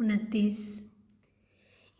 29।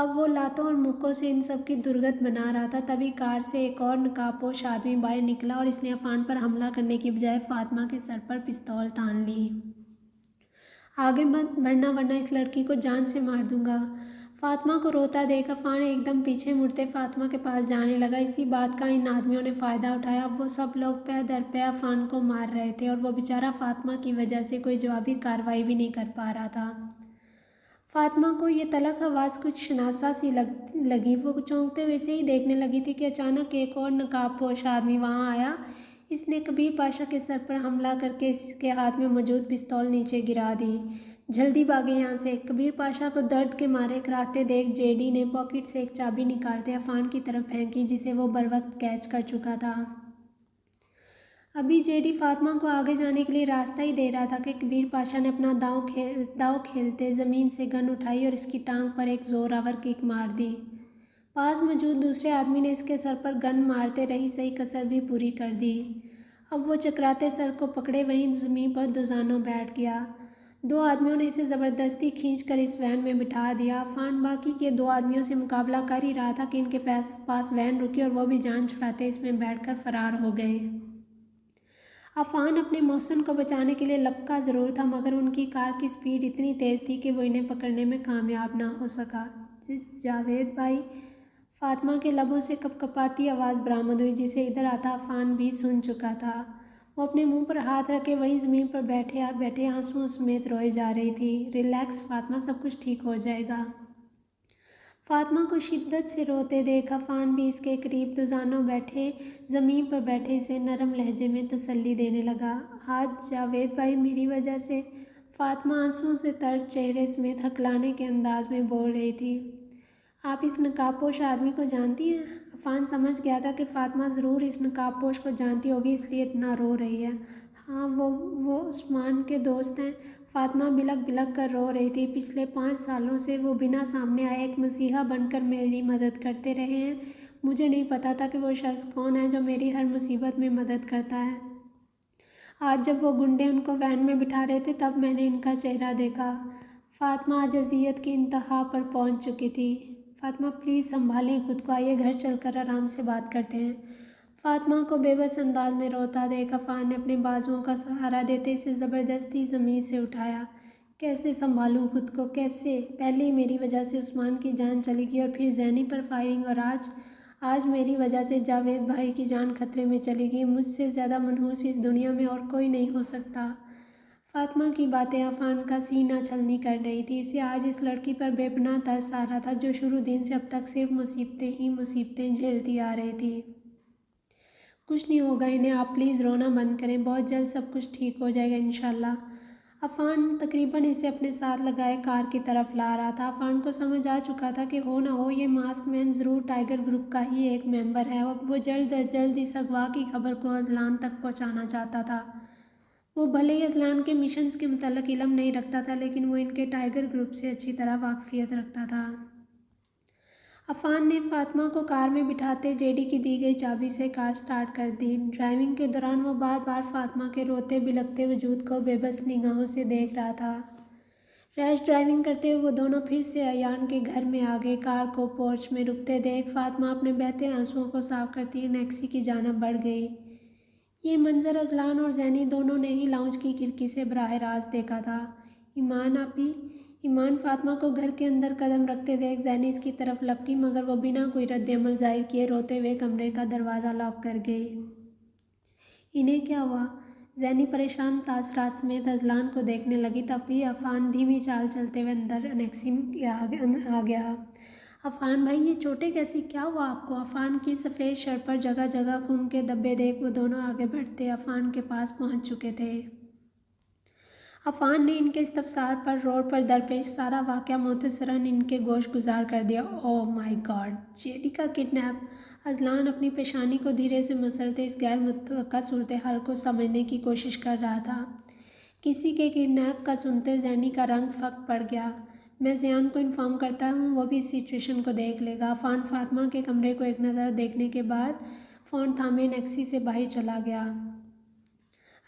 اب وہ لاتوں اور مکوں سے ان سب کی درگت بنا رہا تھا۔ تبھی کار سے ایک اور نقاب پوش آدمی باہر نکلا اور اس نے عفان پر حملہ کرنے کی بجائے فاطمہ کے سر پر پستول تان لی۔ آگے مت بڑھنا ورنہ اس لڑکی کو جان سے مار دوں گا۔ فاطمہ کو روتا دیکھ عفان ایک دم پیچھے مڑتے فاطمہ کے پاس جانے لگا۔ اسی بات کا ان آدمیوں نے فائدہ اٹھایا۔ اب وہ سب لوگ پے در پے عفان کو مار رہے تھے اور وہ بیچارہ فاطمہ کی وجہ سے کوئی جوابی کارروائی بھی نہیں کر پا رہا تھا۔ فاطمہ کو یہ تلخ آواز کچھ شناسا سی لگی۔ وہ چونکتے ہوئے سے ہی دیکھنے لگی تھی کہ اچانک ایک اور نقاب پوش آدمی وہاں آیا۔ اس نے کبیر پاشا کے سر پر حملہ کر کے اس کے ہاتھ میں موجود پستول نیچے گرا دی۔ جلدی بھاگے یہاں سے۔ کبیر پاشا کو درد کے مارے کراہتے دیکھ جے ڈی نے پاکٹ سے ایک چابی نکالتے عفان کی طرف پھینکی جسے وہ بروقت کیچ کر چکا تھا۔ ابھی جے ڈی فاطمہ کو آگے جانے کے لیے راستہ ہی دے رہا تھا کہ کبیر پاشا نے اپنا داؤ کھیلتے زمین سے گن اٹھائی اور اس کی ٹانگ پر ایک زوراور کک مار دی۔ پاس موجود دوسرے آدمی نے اس کے سر پر گن مارتے رہی صحیح کسر بھی پوری کر دی۔ اب وہ چکراتے سر کو پکڑے وہیں زمین پر دوزانوں بیٹھ گیا۔ دو آدمیوں نے اسے زبردستی کھینچ کر اس وین میں بٹھا دیا۔ عفان باقی کے دو آدمیوں سے مقابلہ کر ہی رہا تھا کہ ان کے پاس وین رکی اور وہ بھی جان چھڑاتے اس میں بیٹھ کر فرار ہو گئے۔ عفان اپنے محسن کو بچانے کے لیے لپکا ضرور تھا مگر ان کی کار کی سپیڈ اتنی تیز تھی کہ وہ انہیں پکڑنے میں کامیاب نہ ہو سکا۔ جاوید بھائی، فاطمہ کے لبوں سے کپ کپاتی آواز برآمد ہوئی جسے ادھر آتا عفان بھی سن چکا تھا۔ وہ اپنے منہ پر ہاتھ رکھے وہیں زمین پر بیٹھے آنسوؤں سمیت روئے جا رہی تھی۔ ریلیکس فاطمہ، سب کچھ ٹھیک ہو جائے گا۔ فاطمہ کو شدت سے روتے دیکھ عفان بھی اس کے قریب دوزانوں بیٹھے زمین پر بیٹھے اسے نرم لہجے میں تسلی دینے لگا۔ آج جاوید بھائی میری وجہ سے، فاطمہ آنسوؤں سے تر چہرے سمیت ہکلانے کے انداز میں بول رہی تھی۔ آپ اس نقاب پوش آدمی کو جانتی ہیں؟ عفان سمجھ گیا تھا کہ فاطمہ ضرور اس نقاب پوش کو جانتی ہوگی اس لیے اتنا رو رہی ہے۔ ہاں، وہ عثمان کے دوست ہیں۔ فاطمہ بلک بلک کر رو رہی تھی۔ پچھلے 5 سالوں سے وہ بنا سامنے آئے ایک مسیحا بن کر میری مدد کرتے رہے ہیں۔ مجھے نہیں پتا تھا کہ وہ شخص کون ہے جو میری ہر مصیبت میں مدد کرتا ہے۔ آج جب وہ گنڈے ان کو وین میں بٹھا رہے تھے تب میں نے ان کا چہرہ دیکھا۔ فاطمہ آج اذیت کی انتہا پر پہنچ چکی تھی۔ فاطمہ پلیز سنبھالیں خود کو، آئیے گھر چل کر آرام سے بات کرتے ہیں۔ فاطمہ کو بے بس انداز میں روتا دیکھ عفان نے اپنے بازوؤں کا سہارا دیتے اسے زبردستی زمین سے اٹھایا۔ کیسے سنبھالوں خود کو، کیسے؟ پہلے ہی میری وجہ سے عثمان کی جان چلی گئی اور پھر زینی پر فائرنگ اور آج میری وجہ سے جاوید بھائی کی جان خطرے میں چلی گئی۔ مجھ سے زیادہ منحوس اس دنیا میں اور کوئی نہیں ہو سکتا۔ فاطمہ کی باتیں عفان کا سینہ چھلنی کر رہی تھی۔ اسے آج اس لڑکی پر بے پناہ ترس آ رہا تھا جو شروع دن سے اب تک صرف مصیبتیں ہی مصیبتیں جھیلتی آ رہی تھی۔ کچھ نہیں ہوگا انہیں، آپ پلیز رونا بند کریں، بہت جلد سب کچھ ٹھیک ہو جائے گا انشاءاللہ۔ عفان تقریباً اسے اپنے ساتھ لگائے کار کی طرف لا رہا تھا۔ عفان کو سمجھ آ چکا تھا کہ ہو نہ ہو یہ ماسک مین ضرور ٹائیگر گروپ کا ہی ایک ممبر ہے۔ وہ جلد از جلد اس اغوا کی خبر کو اذلان تک پہنچانا چاہتا تھا۔ وہ بھلے ہی اذلان کے مشنز کے متعلق علم نہیں رکھتا تھا لیکن وہ ان کے ٹائیگر گروپ سے اچھی طرح واقفیت رکھتا تھا۔ عفان نے فاطمہ کو کار میں بٹھاتے جے ڈی کی دی گئی چابی سے کار سٹارٹ کر دی۔ ڈرائیونگ کے دوران وہ بار بار فاطمہ کے روتے بلکتے وجود کو بے بس نگاہوں سے دیکھ رہا تھا۔ ریش ڈرائیونگ کرتے ہوئے وہ دونوں پھر سے ایان کے گھر میں آ گئے۔ کار کو پورچ میں رکتے دیکھ فاطمہ اپنے بہتے آنسوؤں کو صاف کرتی نیکسی کی جانب بڑھ گئی۔ یہ منظر اذلان اور زینی دونوں نے ہی لاؤنج کی کھڑکی سے براہ راست دیکھا تھا۔ ایمان آپی، ایمان فاطمہ کو گھر کے اندر قدم رکھتے دیکھ زینی اس کی طرف لپکی مگر وہ بنا کوئی رد عمل ظاہر کیے روتے ہوئے کمرے کا دروازہ لاک کر گئی۔ انہیں کیا ہوا؟ زینی پریشان تاثرات سمیت اذلان کو دیکھنے لگی۔ تبھی عفان دھیمی چال چلتے ہوئے اندر انیکسی آ گیا۔ عفان بھائی، یہ چوٹیں کیسی؟ کیا ہوا آپ کو؟ عفان کی سفید شرٹ پر جگہ جگہ خون کے دھبے دیکھ وہ دونوں آگے بڑھتے عفان کے پاس پہنچ چکے تھے۔ عفان نے ان کے استفسار پر روڈ پر درپیش سارا واقعہ مختصراً ان کے گوش گزار کر دیا۔ اوہ مائی گاڈ، جے ڈی کا کڈنیپ! اذلان اپنی پیشانی کو دھیرے سے مسلتے اس غیر متوقع صورتحال کو سمجھنے کی کوشش کر رہا تھا۔ کسی کے کڈنیپ کا سنتے زینی کا رنگ پھک پڑ گیا۔ میں زیان کو انفارم کرتا ہوں، وہ بھی اس سچویشن کو دیکھ لے گا۔ عفان فاطمہ کے کمرے کو ایک نظر دیکھنے کے بعد فون تھامے نیکسی سے باہر چلا گیا۔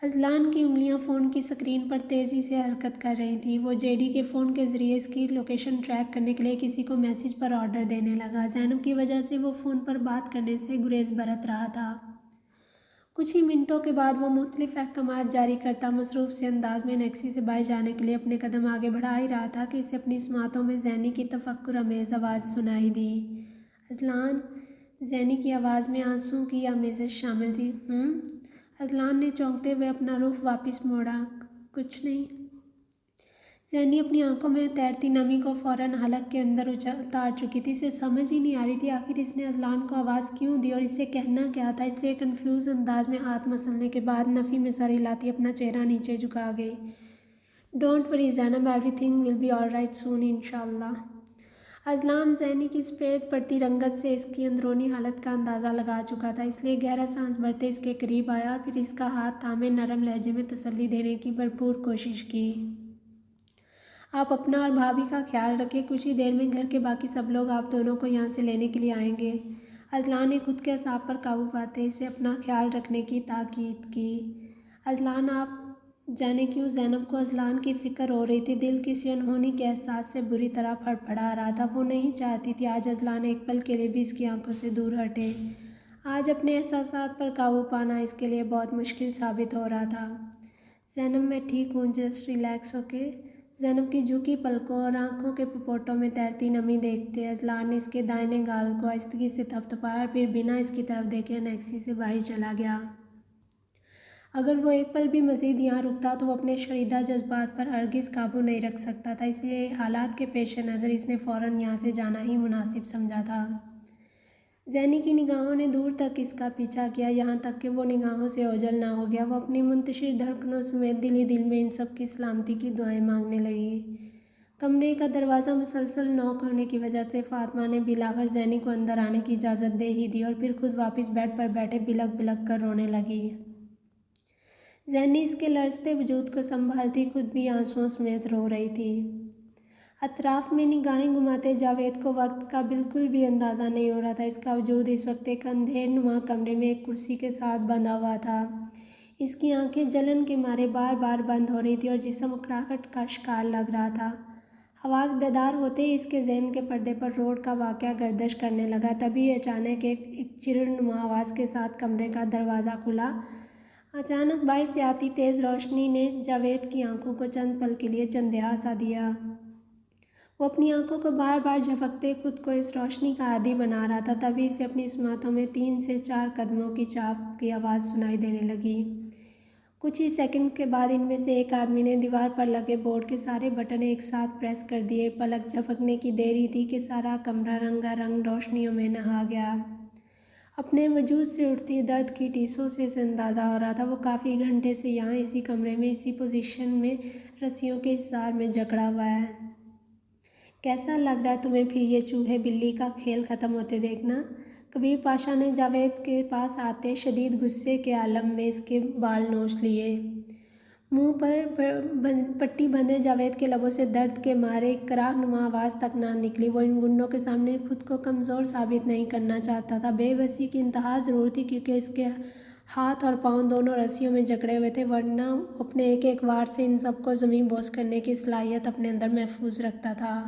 اذلان کی انگلیاں فون کی سکرین پر تیزی سے حرکت کر رہی تھیں۔ وہ جیڈی کے فون کے ذریعے اس کی لوکیشن ٹریک کرنے کے لیے کسی کو میسج پر آرڈر دینے لگا۔ زینب کی وجہ سے وہ فون پر بات کرنے سے گریز برت رہا تھا۔ کچھ ہی منٹوں کے بعد وہ مختلف احکامات جاری کرتا مصروف سے انداز میں نیکسی سے باہر جانے کے لیے اپنے قدم آگے بڑھا ہی رہا تھا کہ اسے اپنی سماعتوں میں زینی کی تفکر آمیز آواز سنائی دی۔ اذلان، زینی کی آواز میں آنسوؤں کی آمیزش شامل تھی۔ اذلان نے چونکتے ہوئے اپنا رخ واپس موڑا۔ کچھ نہیں۔ زینی اپنی آنکھوں میں تیرتی نمی کو فوراً حلق کے اندر اتار چکی تھی۔ اسے سمجھ ہی نہیں آ رہی تھی آخر اس نے اذلان کو آواز کیوں دی اور اسے کہنا کیا تھا، اس لیے کنفیوز انداز میں ہاتھ مسلنے کے بعد نفی میں سر ہلاتی اپنا چہرہ نیچے جھکا گئی۔ Don't worry Zainab, everything will be all right soon انشاءاللہ۔ اذلان زینی کی سفید پڑتی رنگت سے اس کی اندرونی حالت کا اندازہ لگا چکا تھا، اس لیے گہرا سانس بھرتے اس کے قریب آیا اور پھر اس کا ہاتھ تھامے نرم لہجے میں تسلی دینے کی بھرپور کوشش کی۔ آپ اپنا اور بھابھی کا خیال رکھیں، کچھ ہی دیر میں گھر کے باقی سب لوگ آپ دونوں کو یہاں سے لینے کے لیے آئیں گے۔ اذلان نے خود کے اعصاب پر قابو پاتے اسے اپنا خیال رکھنے کی تاکید کی۔ اذلان، آپ جانے کیوں زینب کو اذلان کی فکر ہو رہی تھی۔ دل کسی انہونی کے احساس سے بری طرح پھڑپڑا رہا تھا۔ وہ نہیں چاہتی تھی آج اذلان ایک پل کے لیے بھی اس کی آنکھوں سے دور ہٹے۔ آج اپنے احساسات پر قابو پانا اس کے لیے بہت مشکل ثابت ہو رہا تھا۔ زینب، میں ٹھیک ہوں، جسٹ ریلیکس، اوکے؟ زینب کی جھکی پلکوں اور آنکھوں کے پپوٹوں میں تیرتی نمی دیکھتے اذلان نے اس کے دائیں گال کو آہستگی سے تھپتھپایا اور پھر بنا اس کی طرف دیکھے نیکسی سے باہر چلا گیا۔ اگر وہ ایک پل بھی مزید یہاں رکتا تو وہ اپنے شریدہ جذبات پر ہرگز قابو نہیں رکھ سکتا تھا، اس لیے حالات کے پیش نظر اس نے فوراً یہاں سے جانا ہی مناسب سمجھا تھا۔ زینی کی نگاہوں نے دور تک اس کا پیچھا کیا، یہاں تک کہ وہ نگاہوں سے اوجھل نہ ہو گیا۔ وہ اپنی منتشر دھڑکنوں سمیت دل ہی دل میں ان سب کی سلامتی کی دعائیں مانگنے لگی۔ کمرے کا دروازہ مسلسل نوک ہونے کی وجہ سے فاطمہ نے بالآخر زینی کو اندر آنے کی اجازت دے ہی دی اور پھر خود واپس بیڈ پر بیٹھے بلک بلک کر رونے لگی۔ زینی اس کے لرزتے وجود کو سنبھالتی خود بھی آنسوؤں سمیت رو رہی تھی۔ اطراف میں نگاہیں گھماتے جاوید کو وقت کا بالکل بھی اندازہ نہیں ہو رہا تھا۔ اس کا وجود اس وقت ایک اندھیر نما کمرے میں ایک کرسی کے ساتھ بندھا ہوا تھا۔ اس کی آنکھیں جلن کے مارے بار بار بند ہو رہی تھیں اور جسم اکڑاہٹ کا شکار لگ رہا تھا۔ حواس بیدار ہوتے ہی اس کے ذہن کے پردے پر روڈ کا واقعہ گردش کرنے لگا۔ تبھی اچانک ایک چرر نما آواز کے ساتھ کمرے کا دروازہ کھلا۔ اچانک باہر سے آتی تیز روشنی نے جاوید کی آنکھوں کو چند پل کے لیے چندیا سا دیا۔ وہ اپنی آنکھوں کو بار بار جھپکتے خود کو اس روشنی کا عادی بنا رہا تھا۔ تبھی اسے اپنی سماعتوں میں 3 سے 4 قدموں کی چاپ کی آواز سنائی دینے لگی۔ کچھ ہی سیکنڈ کے بعد ان میں سے ایک آدمی نے دیوار پر لگے بورڈ کے سارے بٹن ایک ساتھ پریس کر دیے۔ پلک جھپکنے کی دیر ہی تھی کہ سارا کمرہ رنگا رنگ روشنیوں میں نہا گیا۔ اپنے وجود سے اٹھتی درد کی ٹیسوں سے اسے اندازہ ہو رہا تھا وہ کافی گھنٹے سے یہاں اسی کمرے میں اسی پوزیشن میں رسیوں کے حصار میں جکڑا ہوا ہے۔ کیسا لگ رہا ہے تمہیں پھر یہ چوہے بلی کا کھیل ختم ہوتے دیکھنا؟ کبیر پاشا نے جاوید کے پاس آتے شدید غصے کے عالم میں اس کے بال نوچ لیے۔ منہ پر پٹی بندھے جاوید کے لبوں سے درد کے مارے ایک کراہ نما آواز تک نہ نکلی۔ وہ ان گنڈوں کے سامنے خود کو کمزور ثابت نہیں کرنا چاہتا تھا۔ بے بسی کی انتہا ضرور تھی کیونکہ اس کے ہاتھ اور پاؤں دونوں رسیوں میں جکڑے ہوئے تھے، ورنہ وہ اپنے ایک ایک وار سے ان سب کو زمین بوس کرنے کی صلاحیت اپنے اندر محفوظ رکھتا تھا۔